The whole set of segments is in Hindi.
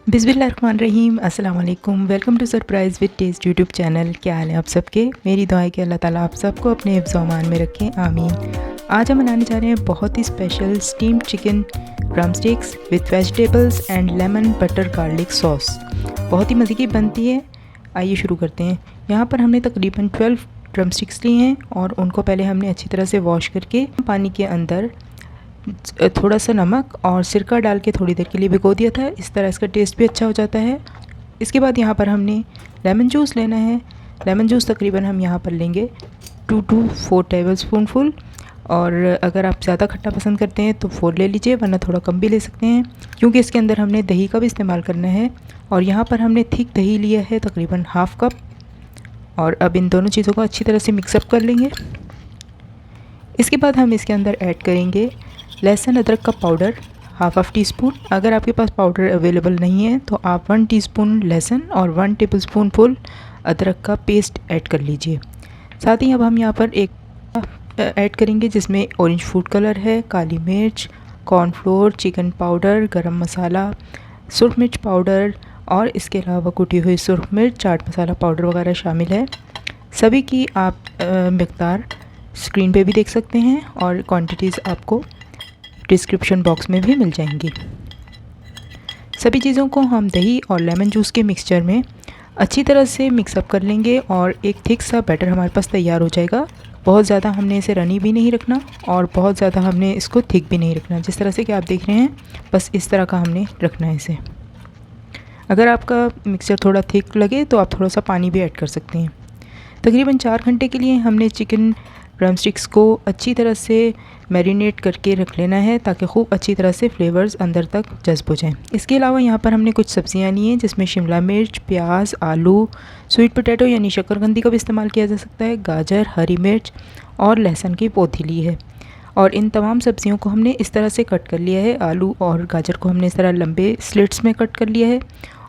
बिस्मिल्लाहिर्रहमानिर्रहीम। अस्सलाम वालेकुम। Welcome to surprise with test YouTube channel. क्या हाल है आप सबके? मेरी दुआ है कि अल्लाह ताला आप सबको अपने हिफ्ज़ अमान में रखें, आमीन। आज हम बनाने जा रहे हैं बहुत ही special steamed chicken drum sticks with vegetables and lemon butter garlic sauce. बहुत ही मज़े की बनती है। आइए शुरू करते हैं। यहाँ पर हमने तकरीबन 12 ड्रम स्टिक्स लिए हैं और उनको पहले हमने अच्छी तरह से वॉश करके पानी के अंदर थोड़ा सा नमक और सिरका डाल के थोड़ी देर के लिए भिगो दिया था। इस तरह इसका टेस्ट भी अच्छा हो जाता है। इसके बाद यहाँ पर हमने लेमन जूस लेना है। लेमन जूस तकरीबन हम यहाँ पर लेंगे 2 to 4 टेबल स्पून फुल, और अगर आप ज़्यादा खट्टा पसंद करते हैं तो 4 ले लीजिए, वरना थोड़ा कम भी ले सकते हैं, क्योंकि इसके अंदर हमने दही का भी इस्तेमाल करना है। और यहाँ पर हमने थिक दही लिया है तकरीबन हाफ़ कप। और अब इन दोनों चीज़ों को अच्छी तरह से मिक्सअप कर लेंगे। इसके बाद हम इसके अंदर ऐड करेंगे लहसुन अदरक का पाउडर हाफ टी स्पून। अगर आपके पास पाउडर अवेलेबल नहीं है तो आप 1 टीस्पून लहसुन और 1 टेबलस्पून फुल अदरक का पेस्ट ऐड कर लीजिए। साथ ही अब हम यहाँ पर एक ऐड करेंगे जिसमें ऑरेंज फूड कलर है, काली मिर्च, कॉर्नफ्लोर, चिकन पाउडर, गरम मसाला, सुरख मिर्च पाउडर और इसके अलावा कुटी हुई सुरख मिर्च, चाट मसाला पाउडर वगैरह शामिल है। सभी की आप मिक़दार स्क्रीन पे भी देख सकते हैं और क्वांटिटीज़ आपको डिस्क्रिप्शन बॉक्स में भी मिल जाएंगी। सभी चीज़ों को हम दही और लेमन जूस के मिक्सचर में अच्छी तरह से मिक्सअप कर लेंगे और एक थिक सा बैटर हमारे पास तैयार हो जाएगा। बहुत ज़्यादा हमने इसे रनी भी नहीं रखना और बहुत ज़्यादा हमने इसको थिक भी नहीं रखना। जिस तरह से कि आप देख रहे हैं, बस इस तरह का हमने रखना है इसे। अगर आपका मिक्सचर थोड़ा थिक लगे तो आप थोड़ा सा पानी भी ऐड कर सकते हैं। तकरीबन 4 घंटे के लिए हमने चिकन ड्रम स्टिक्स को अच्छी तरह से मैरिनेट करके रख लेना है ताकि खूब अच्छी तरह से फ्लेवर्स अंदर तक जज्ब हो जाएं। इसके अलावा यहाँ पर हमने कुछ सब्जियाँ ली हैं जिसमें शिमला मिर्च, प्याज, आलू, स्वीट पोटैटो यानी शकरकंदी का भी इस्तेमाल किया जा सकता है, गाजर, हरी मिर्च और लहसुन की पौधी ली है। और इन तमाम सब्जियों को हमने इस तरह से कट कर लिया है। आलू और गाजर को हमने इस तरह लंबे स्लिट्स में कट कर लिया है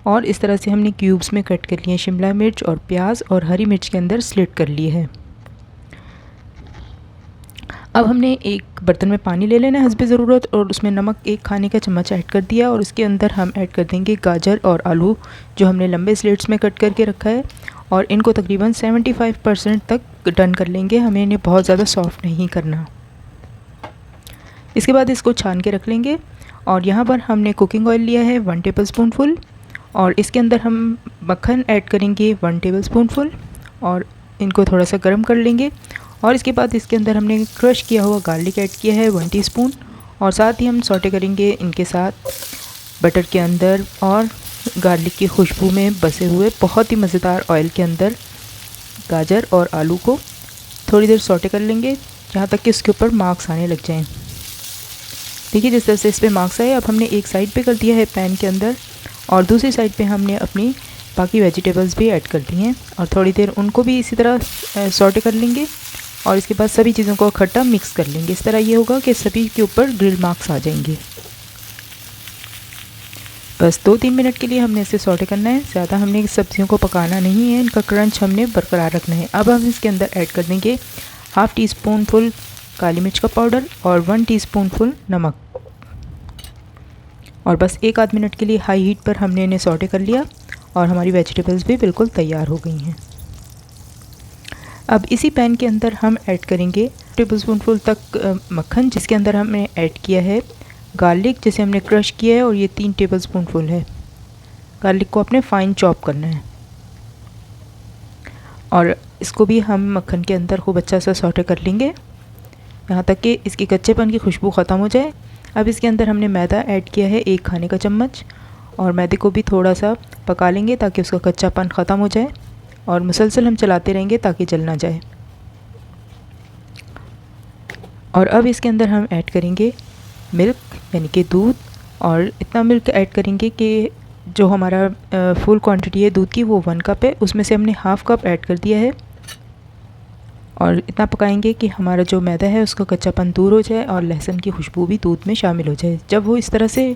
और इस तरह से हमने क्यूब्स में कट कर लिए। शिमला मिर्च और प्याज और हरी मिर्च के अंदर स्लिट कर लिए है। अब हमने एक बर्तन में पानी ले लेना है हस्बे ज़रूरत और उसमें नमक 1 खाने का चम्मच ऐड कर दिया और उसके अंदर हम ऐड कर देंगे गाजर और आलू जो हमने लंबे स्लिट्स में कट करके रखा है और इनको तकरीबन 75% तक डन कर लेंगे। हमें इन्हें बहुत ज़्यादा सॉफ्ट नहीं करना। इसके बाद इसको छान के रख लेंगे और यहाँ पर हमने कुकिंग ऑयल लिया है 1 टेबलस्पून फुल और इसके अंदर हम मक्खन ऐड करेंगे 1 टेबलस्पून फुल और इनको थोड़ा सा गर्म कर लेंगे। और इसके बाद इसके अंदर हमने क्रश किया हुआ गार्लिक ऐड किया है 1 टीस्पून और साथ ही हम सौटे करेंगे इनके साथ बटर के अंदर और गार्लिक की खुशबू में बसे हुए बहुत ही मज़ेदार ऑयल के अंदर गाजर और आलू को थोड़ी देर सौटे कर लेंगे जहाँ तक कि इसके ऊपर मार्क्स आने लग जाएं। देखिए जिस तरह से इस पर मार्क्स आए, अब हमने एक साइड पे कर दिया है पैन के अंदर और दूसरी साइड पे हमने अपनी बाकी वेजिटेबल्स भी ऐड कर दी हैं और थोड़ी देर उनको भी इसी तरह सौटे कर लेंगे और इसके बाद सभी चीज़ों को इकट्ठा मिक्स कर लेंगे। इस तरह ये होगा कि सभी के ऊपर ग्रिल मार्क्स आ जाएंगे। बस 2-3 मिनट के लिए हमने इसे सौटे करना है, ज़्यादा हमने सब्जियों को पकाना नहीं है, इनका क्रंच हमने बरकरार रखना है। अब हम इसके अंदर ऐड कर देंगे हाफ़ टीस्पून फुल काली मिर्च का पाउडर और 1 टीस्पून फुल नमक और बस 1-आध मिनट के लिए हाई हीट पर हमने इन्हें सौटे कर लिया और हमारी वेजिटेबल्स भी बिल्कुल तैयार हो गई हैं। अब इसी पैन के अंदर हम ऐड करेंगे टेबलस्पून फुल तक मक्खन जिसके अंदर हमने ऐड किया है गार्लिक जिसे हमने क्रश किया है और ये 3 टेबलस्पून फुल है। गार्लिक को अपने फाइन चॉप करना है और इसको भी हम मक्खन के अंदर खूब अच्छा सा सौटे कर लेंगे यहाँ तक कि इसकी कच्चेपन की खुशबू ख़त्म हो जाए। अब इसके अंदर हमने मैदा ऐड किया है 1 खाने का चम्मच और मैदे को भी थोड़ा सा पका लेंगे ताकि उसका कच्चापन ख़त्म हो जाए और मुसलसल हम चलाते रहेंगे ताकि जल ना जाए। और अब इसके अंदर हम ऐड करेंगे मिल्क यानी कि दूध और इतना मिल्क ऐड करेंगे कि जो हमारा फुल क्वांटिटी है दूध की वो 1 कप है, उसमें से हमने हाफ़ कप ऐड कर दिया है और इतना पकाएंगे कि हमारा जो मैदा है उसका कच्चापन दूर हो जाए और लहसुन की खुशबू भी दूध में शामिल हो जाए। जब वो इस तरह से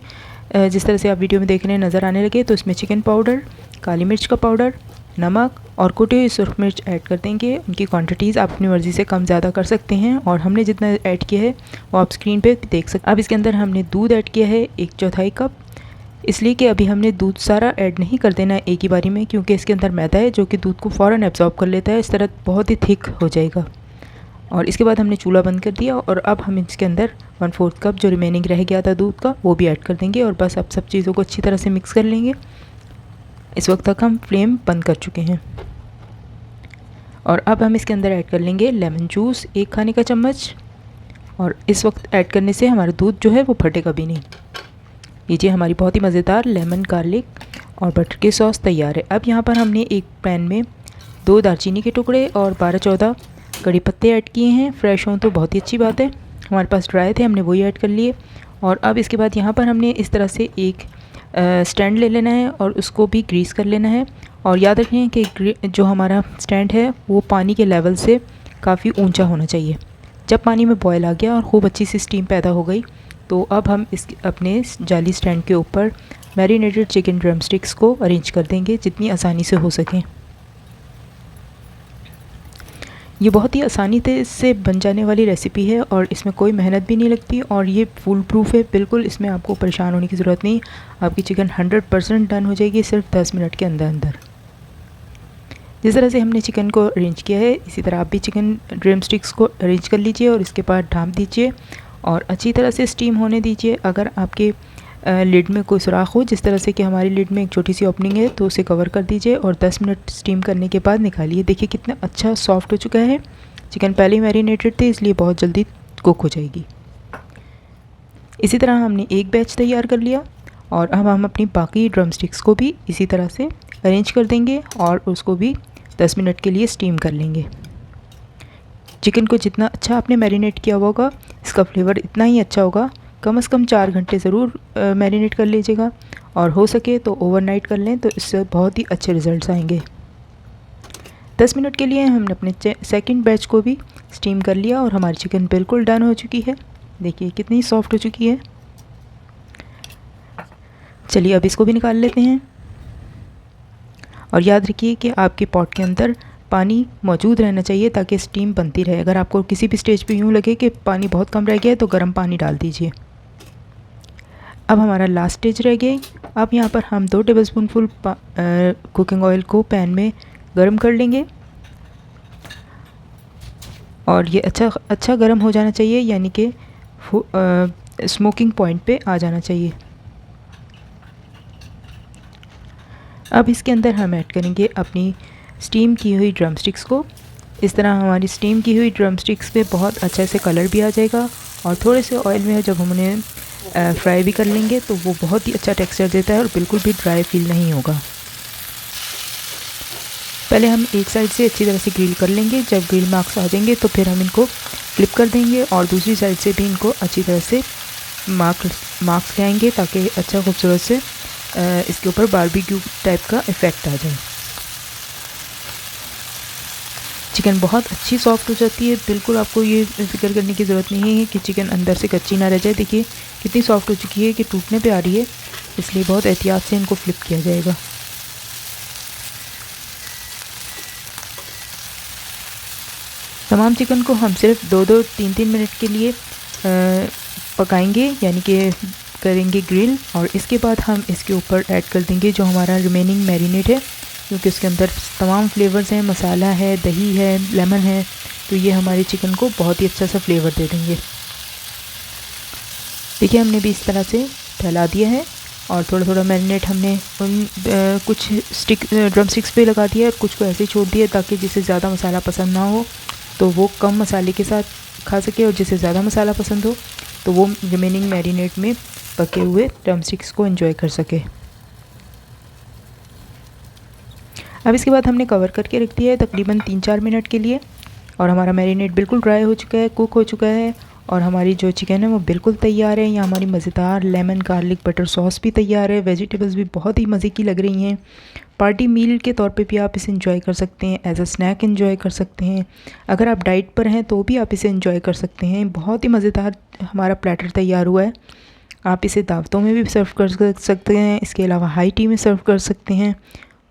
जिस तरह से आप वीडियो में देख रहे हैं नज़र आने लगे तो इसमें चिकन पाउडर, काली मिर्च का पाउडर, नमक और कुटी हुई सुरख मिर्च ऐड कर देंगे। उनकी क्वांटिटीज़ आप अपनी मर्ज़ी से कम ज़्यादा कर सकते हैं और हमने जितना ऐड किया है वो आप स्क्रीन पे देख सकते हैं। अब इसके अंदर हमने दूध ऐड किया है 1/4 कप, इसलिए कि अभी हमने दूध सारा ऐड नहीं कर देना है एक ही बारी में, क्योंकि इसके अंदर मैदा है जो कि दूध को फ़ौरन एब्जॉर्ब कर लेता है। इस तरह बहुत ही थिक हो जाएगा। और इसके बाद हमने चूल्हा बंद कर दिया और अब हम इसके अंदर 1/4 कप जो रिमेनिंग रह गया था दूध का वो भी ऐड कर देंगे और बस अब सब चीज़ों को अच्छी तरह से मिक्स कर लेंगे। इस वक्त तक हम फ्लेम बंद कर चुके हैं। और अब हम इसके अंदर ऐड कर लेंगे लेमन जूस 1 खाने का चम्मच। और इस वक्त ऐड करने से हमारा दूध जो है वो फटेगा भी नहीं। लीजिए, हमारी बहुत ही मज़ेदार लेमन गार्लिक और बटर की सॉस तैयार है। अब यहाँ पर हमने एक पैन में 2 दालचीनी के टुकड़े और 12-14 कड़ी पत्ते ऐड किए हैं। फ्रेश हों तो बहुत ही अच्छी बात है। हमारे पास ड्राई थे, हमने वही ऐड कर लिए। और अब इसके बाद यहाँ पर हमने इस तरह से एक स्टैंड ले लेना है और उसको भी ग्रीस कर लेना है। और याद रखें कि जो हमारा स्टैंड है वो पानी के लेवल से काफ़ी ऊंचा होना चाहिए। जब पानी में बॉयल आ गया और खूब अच्छी सी स्टीम पैदा हो गई तो अब हम इस अपने जाली स्टैंड के ऊपर मैरिनेटेड चिकन ड्रम स्टिक्स को अरेंज कर देंगे जितनी आसानी से हो सके। ये बहुत ही आसानी से बन जाने वाली रेसिपी है और इसमें कोई मेहनत भी नहीं लगती और ये फूल प्रूफ है बिल्कुल। इसमें आपको परेशान होने की ज़रूरत नहीं। आपकी चिकन 100% डन हो जाएगी सिर्फ 10 मिनट के अंदर अंदर। जिस तरह से हमने चिकन को अरेंज किया है इसी तरह आप भी चिकन ड्रम स्टिक्स को अरेंज कर लीजिए और इसके बाद ढाँप दीजिए और अच्छी तरह से स्टीम होने दीजिए। अगर आपके लिड में कोई सुराख हो, जिस तरह से कि हमारी लिड में एक छोटी सी ओपनिंग है, तो उसे कवर कर दीजिए और 10 मिनट स्टीम करने के बाद निकालिए। देखिए कितना अच्छा सॉफ्ट हो चुका है। चिकन पहले ही मैरिनेटेड थे इसलिए बहुत जल्दी कुक हो जाएगी। इसी तरह हमने एक बैच तैयार कर लिया और अब हम अपनी बाकी ड्रम स्टिक्स को भी इसी तरह से अरेंज कर देंगे और उसको भी 10 मिनट के लिए स्टीम कर लेंगे। चिकन को जितना अच्छा आपने मैरिनेट किया होगा इसका फ्लेवर इतना ही अच्छा होगा। कम से कम 4 घंटे ज़रूर मैरिनेट कर लीजिएगा और हो सके तो ओवरनाइट कर लें तो इससे बहुत ही अच्छे रिज़ल्ट्स आएंगे। 10 मिनट के लिए हमने अपने सेकंड बैच को भी स्टीम कर लिया और हमारी चिकन बिल्कुल डन हो चुकी है। देखिए कितनी सॉफ्ट हो चुकी है। चलिए अब इसको भी निकाल लेते हैं। और याद रखिए कि आपके पॉट के अंदर पानी मौजूद रहना चाहिए ताकि स्टीम बनती रहे। अगर आपको किसी भी स्टेज पे यूँ लगे कि पानी बहुत कम रह गया है तो गर्म पानी डाल दीजिए। अब हमारा लास्ट स्टेज रह गया। अब यहाँ पर हम 2 टेबलस्पूनफुल कुकिंग ऑयल को पैन में गर्म कर लेंगे और ये अच्छा गर्म हो जाना चाहिए, यानी कि स्मोकिंग पॉइंट पे आ जाना चाहिए। अब इसके अंदर हम ऐड करेंगे अपनी स्टीम की हुई ड्रम स्टिक्स को। इस तरह हमारी स्टीम की हुई ड्रम स्टिक्स पे बहुत अच्छे से कलर भी आ जाएगा और थोड़े से ऑयल में जब हम उन्हें फ्राई भी कर लेंगे तो वो बहुत ही अच्छा टेक्सचर देता है और बिल्कुल भी ड्राई फील नहीं होगा। पहले हम एक साइड से अच्छी तरह से ग्रिल कर लेंगे। जब ग्रिल मार्क्स आ जाएंगे तो फिर हम इनको फ्लिप कर देंगे और दूसरी साइड से भी इनको अच्छी तरह से मार्क्स ले आएंगे ताकि अच्छा खूबसूरत से इसके ऊपर बारबेक्यू टाइप का इफ़ेक्ट आ जाए। चिकन बहुत अच्छी सॉफ्ट हो जाती है। बिल्कुल आपको ये फिक्र करने की ज़रूरत नहीं है कि चिकन अंदर से कच्ची ना रह जाए। देखिए कितनी सॉफ्ट हो चुकी है कि टूटने पे आ रही है, इसलिए बहुत एहतियात से इनको फ्लिप किया जाएगा। तमाम चिकन को हम सिर्फ 2-2, 3-3 मिनट के लिए पकाएंगे, यानी कि करेंगे ग्रिल। और इसके बाद हम इसके ऊपर ऐड कर देंगे जो हमारा रिमेनिंग मैरिनेट है, क्योंकि उसके अंदर तमाम फ्लेवर्स हैं, मसाला है, दही है, लेमन है, तो ये हमारे चिकन को बहुत ही अच्छा सा फ्लेवर दे देंगे। देखिए हमने भी इस तरह से फैला दिया है और थोड़ा थोड़ा मैरिनेट हमने उन कुछ ड्रम स्टिक्स पे लगा दिया और कुछ को ऐसे ही छोड़ दिया ताकि जिसे ज़्यादा मसाला पसंद ना हो तो वो कम मसाले के साथ खा सके और जिसे ज़्यादा मसाला पसंद हो तो वो रिमेनिंग मैरिनेट में पके हुए ड्रम स्टिक्स को एंजॉय कर सके। अब इसके बाद हमने कवर करके रख दिया है तकरीबन 3-4 मिनट के लिए और हमारा मैरिनेट बिल्कुल ड्राई हो चुका है, कुक हो चुका है और हमारी जो चिकन है वो बिल्कुल तैयार है। यहाँ हमारी मज़ेदार लेमन गार्लिक बटर सॉस भी तैयार है। वेजिटेबल्स भी बहुत ही मज़े की लग रही हैं। पार्टी मील के तौर पे भी आप इसे एंजॉय कर सकते हैं, एज अ स्नैक एंजॉय कर सकते हैं। अगर आप डाइट पर हैं तो भी आप इसे एंजॉय कर सकते हैं। बहुत ही मज़ेदार हमारा प्लेटर तैयार हुआ है। आप इसे दावतों में भी सर्व कर सकते हैं, इसके अलावा हाई टी में सर्व कर सकते हैं।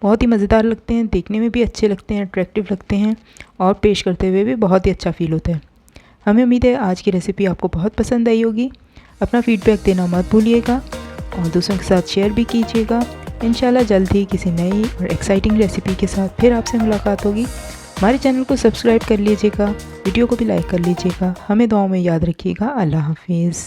बहुत ही मज़ेदार लगते हैं, देखने में भी अच्छे लगते हैं, अट्रैक्टिव लगते हैं और पेश करते हुए भी बहुत ही अच्छा फ़ील होता है। हमें उम्मीद है आज की रेसिपी आपको बहुत पसंद आई होगी। अपना फ़ीडबैक देना मत भूलिएगा और दूसरों के साथ शेयर भी कीजिएगा। इंशाल्लाह जल्द ही किसी नई और एक्साइटिंग रेसिपी के साथ फिर आपसे मुलाकात होगी। हमारे चैनल को सब्सक्राइब कर लीजिएगा, वीडियो को भी लाइक कर लीजिएगा। हमें दुआओं में याद रखिएगा। अल्लाह हाफिज़।